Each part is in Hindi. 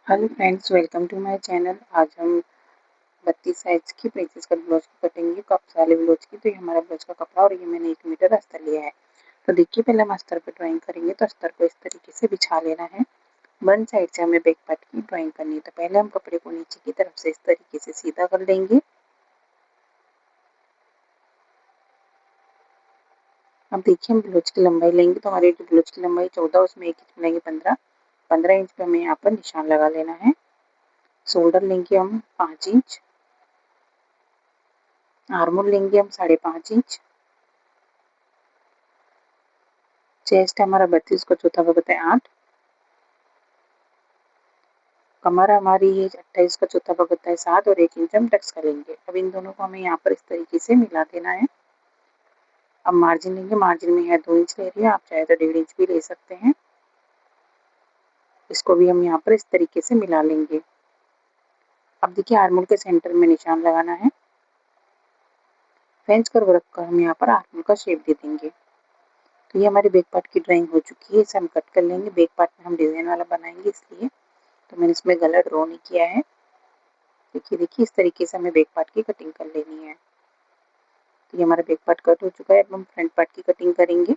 Hello friends, welcome to my channel. आज हम 32 साइज की प्रिंसेस कट ब्लाउज की कटिंग कप्स वाले ब्लाउज की। तो ये हमारा ब्लाउज का कपड़ा और ये मैंने 1 मीटर अस्तर लिया है। तो देखिए, पहले हम अस्तर पर ड्राइंग करेंगे। तो अस्तर को इस तरीके से बिछा लेना है। वन साइड से हमें बैक पार्ट की ड्राइंग करनी है। तो पहले हम कपड़े को नीचे की तरफ से इस तरीके से सीधा कर लेंगे। अब देखिए, हम ब्लाउज की लंबाई लेंगे। तो हमारी जो ब्लाउज की लंबाई 14, उसमें 1 इंच मिलेंगे 15 इंच पे हमें यहाँ पर निशान लगा लेना है। शोल्डर लेंगे हम 5 इंच, आर्मोल लेंगे हम 5.5 इंच, चेस्ट हमारा 32 का चौथा भाग होता है 8, कमर हमारी है 28 का चौथा भाग होता है 7 और 1 इंच हम टक्स करेंगे। अब इन दोनों को हमें यहाँ पर इस तरीके से मिला देना है। अब मार्जिन लेंगे। मार्जिन में है 2 इंच ले रही है, आप चाहे तो 1.5 इंच भी ले सकते हैं। इसको भी हम यहाँ पर इस तरीके से मिला लेंगे। अब देखिए, आर्मोल के सेंटर में निशान लगाना है। फ्रेंच कर्व रखकर हम यहाँ पर आर्मोल का शेप दे देंगे। तो ये हमारी बैक पार्ट की ड्राइंग हो चुकी है। इसे हम कट कर लेंगे। बैक पार्ट में हम डिजाइन वाला बनाएंगे, इसलिए तो मैंने इसमें गला ड्रॉ नहीं किया है। देखिए, इस तरीके से हमें बैक पार्ट की कटिंग कर लेनी है। तो ये हमारा बैक पार्ट कट हो चुका है। अब हम फ्रंट पार्ट की कटिंग करेंगे।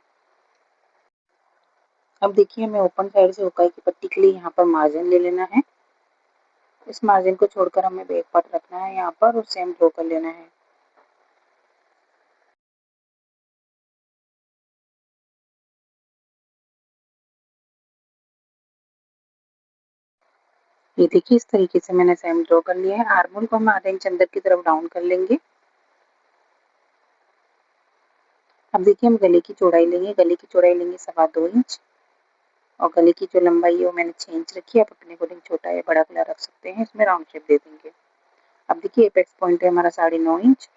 अब देखिए, हमें ओपन साइड से उकाई की पट्टी के लिए यहाँ पर मार्जिन ले लेना है। इस मार्जिन को छोड़कर हमें बैक पार्ट रखना है यहाँ पर और सेम ड्रॉ कर लेना है। ये देखिए, इस तरीके से मैंने सेम ड्रॉ कर लिया है। आर्मोल को हम आधा इंच अंदर की तरफ डाउन कर लेंगे। अब देखिए, हम गले की चौड़ाई लेंगे। गले की चौड़ाई लेंगे 2.25 इंच और गले की जो लंबाई है वो मैंने 6 इंच रखी है। आप अपने अकॉर्डिंग छोटा या बड़ा गला रख सकते हैं। इसमें राउंड शेप दे देंगे। अब देखिए, एपेक्स पॉइंट है हमारा 9.5 इंच।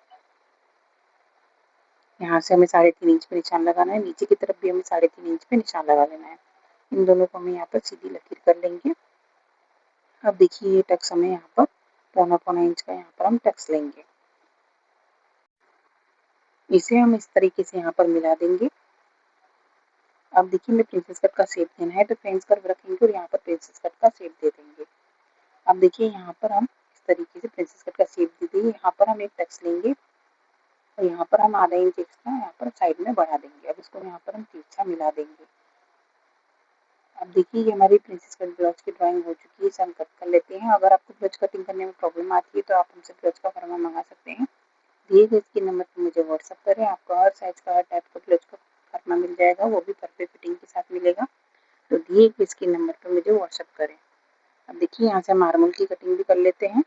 यहाँ से हमें 3.5 इंच पे निशान लगाना है। नीचे की तरफ भी हमें 3.5 इंच पे निशान लगा लेना है। इन दोनों को हम यहाँ पर सीधी लकीर कर लेंगे। अब देखिए, ये टक्स हमें यहाँ पर 1.25 इंच का यहाँ पर हम टक्स लेंगे। इसे हम इस तरीके से यहाँ पर मिला देंगे। अब देखिए, हमें प्रिंसेस कट का शेप देना है। तो फ्रेंच कर्व रखेंगे और यहाँ पर प्रिंसेस कट का शेप दे देंगे। अब देखिए, यहाँ पर हम इस तरीके से प्रिंसेस कट का शेप दे देंगे। यहाँ पर हम एक टक्स लेंगे और यहाँ पर हम आधा इंच एक्स्ट्रा यहाँ पर साइड में बढ़ा देंगे। अब इसको यहाँ पर हम तिरछा मिला देंगे। अब देखिए, ये हमारी प्रिंसेस कट ब्लाउज की ड्राइंग हो चुकी है। इसे हम कट कर लेते हैं। अगर आपको ब्लाउज कटिंग करने में प्रॉब्लम आती है तो आप हमसे ब्लाउज का फरमा मंगा सकते हैं। दिए गए इसके नंबर पर मुझे व्हाट्सअप करें। आपको हर साइज का हर टाइप का ब्लाउज का फरमा मिल जाएगा, वो भी परफेक्ट फिटिंग के साथ मिलेगा। तो दिए गए इसके नंबर पर मुझे व्हाट्सअप करें। अब देखिए, यहाँ से हम आर्मोल की कटिंग भी कर लेते हैं।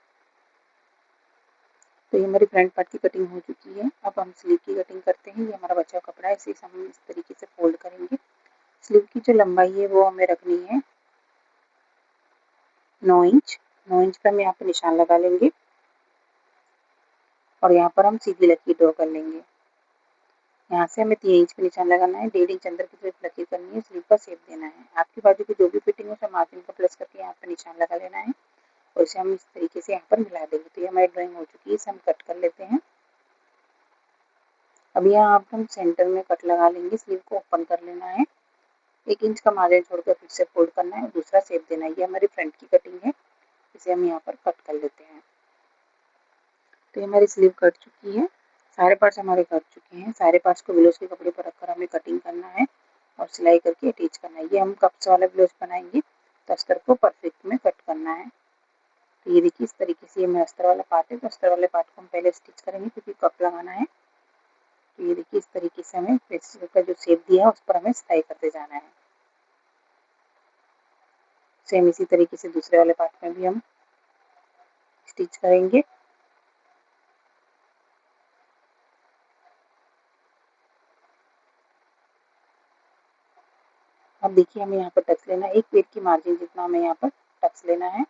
तो ये हमारी फ्रंट पार्ट की कटिंग हो चुकी है। अब हम स्लीव की कटिंग करते हैं। ये हमारा बचा हुआ कपड़ा है, इसे हम इस तरीके से फोल्ड करेंगे। स्लीव की जो लंबाई है वो हमें रखनी है 9 इंच। 9 इंच पर हम यहाँ पर निशान लगा लेंगे और यहाँ पर हम सीधी लकीर ड्रॉ कर लेंगे। यहाँ से हमें 3 इंच पे निशान लगाना है। 1.5 इंच अंदर की तरफ लकीर करनी है। स्लीव का शेप देना है। आपकी बाजू की जो भी फिटिंग हो, उसे मार्जिन का प्लस करके यहाँ पर निशान लगा लेना है और इसे हम इस तरीके से यहाँ पर मिला देंगे। तो ये हमारी ड्राइंग हो चुकी है। इसे हम कट कर लेते हैं। अब यहाँ आप हम सेंटर में कट लगा लेंगे। स्लीव को ओपन कर लेना है। 1 इंच का मार्जिन छोड़कर फिर से फोल्ड करना है और दूसरा शेप देना है। ये हमारी फ्रंट की कटिंग है। इसे हम यहाँ पर कट कर लेते हैं। तो ये हमारी स्लीव कट चुकी है। सारे पार्ट्स हमारे कट चुके हैं। सारे पार्ट्स को ब्लाउज के कपड़े पर रखकर हमें कटिंग करना है और सिलाई करके अटैच करना है। ये हम कप्स वाला ब्लाउज बनाएंगे तो अस्तर को परफेक्ट में कट करना है। तो ये देखिए, इस तरीके से ये मेरा अस्तर वाला पार्ट है। तो अस्तर वाले पार्ट को हम पहले स्टिच करेंगे क्योंकि कप लगाना है। तो ये देखिए, इस तरीके से हमें पेंसिल का जो शेप दिया है उस पर हमें सिलाई करते जाना है। सेम इसी तरीके से दूसरे वाले पार्ट में भी हम स्टिच करेंगे। अब देखिए, हमें यहाँ पर टक्स लेना है। एक पेड़ की मार्जिन जितना हमें यहाँ पर टक्स लेना है।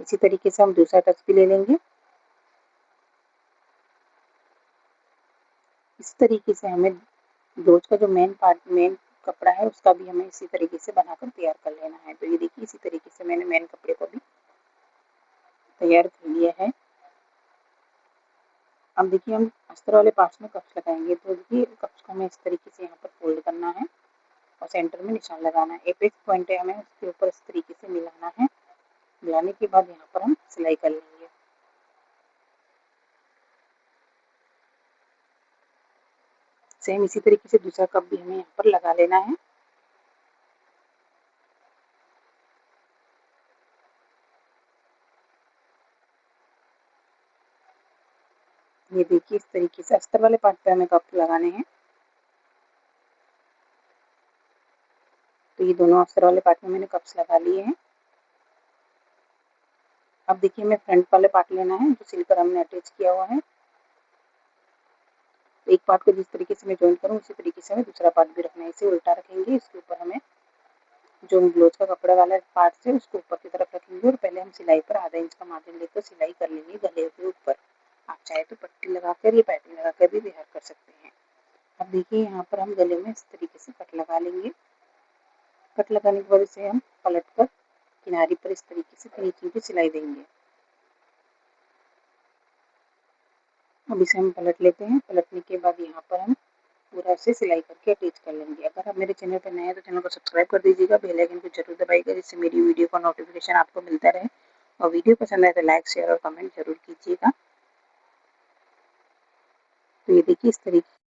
इसी तरीके से हम दूसरा टक्स भी ले लेंगे। इस तरीके से हमें ब्लाउज का जो मेन कपड़ा है उसका भी हमें इसी तरीके से बनाकर तैयार कर लेना है। तो ये देखिए, इसी तरीके से मैंने मेन कपड़े को भी तैयार कर लिया है। अब देखिए, हम अस्तर वाले पार्ट्स में कप्स लगाएंगे। तो देखिए, कप्स को हमें इस तरीके से यहाँ पर फोल्ड करना है और सेंटर में निशान लगाना है। एपेक्स पॉइंट है, हमें उसके ऊपर इस तरीके से मिलाना है। मिलाने के बाद यहाँ पर हम सिलाई कर लेंगे। सेम इसी तरीके से दूसरा कप भी हमें यहाँ पर लगा लेना है। ये देखिए इस तरीके से अस्तर वाले पार्ट पे हमें कप लगाने हैं। तो ये दोनों अस्तर वाले पार्ट में मैंने कप्स लगा लिए हैं। अब देखिए हमें फ्रंट वाले पार्ट लेना है जो सिलकर हमने अटैच किया हुआ है। तो एक पार्ट को जिस तरीके से मैं जॉइन करूँ उसी तरीके से हमें दूसरा पार्ट भी रखना है। इसे उल्टा रखेंगे, इसके ऊपर हमें जो ब्लाउज का कपड़ा वाला पार्ट है उसको ऊपर की तरफ रखेंगे और पहले हम सिलाई पर आधा इंच का मार्जिन लेकर सिलाई कर लेंगे गले के ऊपर। आप चाहे तो पट्टी लगाकर या पाइपिंग लगाकर भी बिहार कर सकते हैं। अब देखिए यहाँ पर हम गले में इस तरीके से कट लगा लेंगे। कट लगाने के बाद इसे हम पलट कर किनारे पर इस तरीके से फिनिशिंग की सिलाई देंगे। अब इसे हम पलट लेते हैं। पलटने के बाद यहाँ पर हम पूरा से सिलाई करके अटैच कर लेंगे। अगर आप मेरे चैनल पर नए हैं तो चैनल को सब्सक्राइब कर दीजिएगा, बेल आइकन को जरूर दबाइएगा जिससे मेरी वीडियो का नोटिफिकेशन आपको मिलता रहे। और वीडियो पसंद आए तो लाइक शेयर और कमेंट जरूर कीजिएगा। तो ये देखिए इस तरीके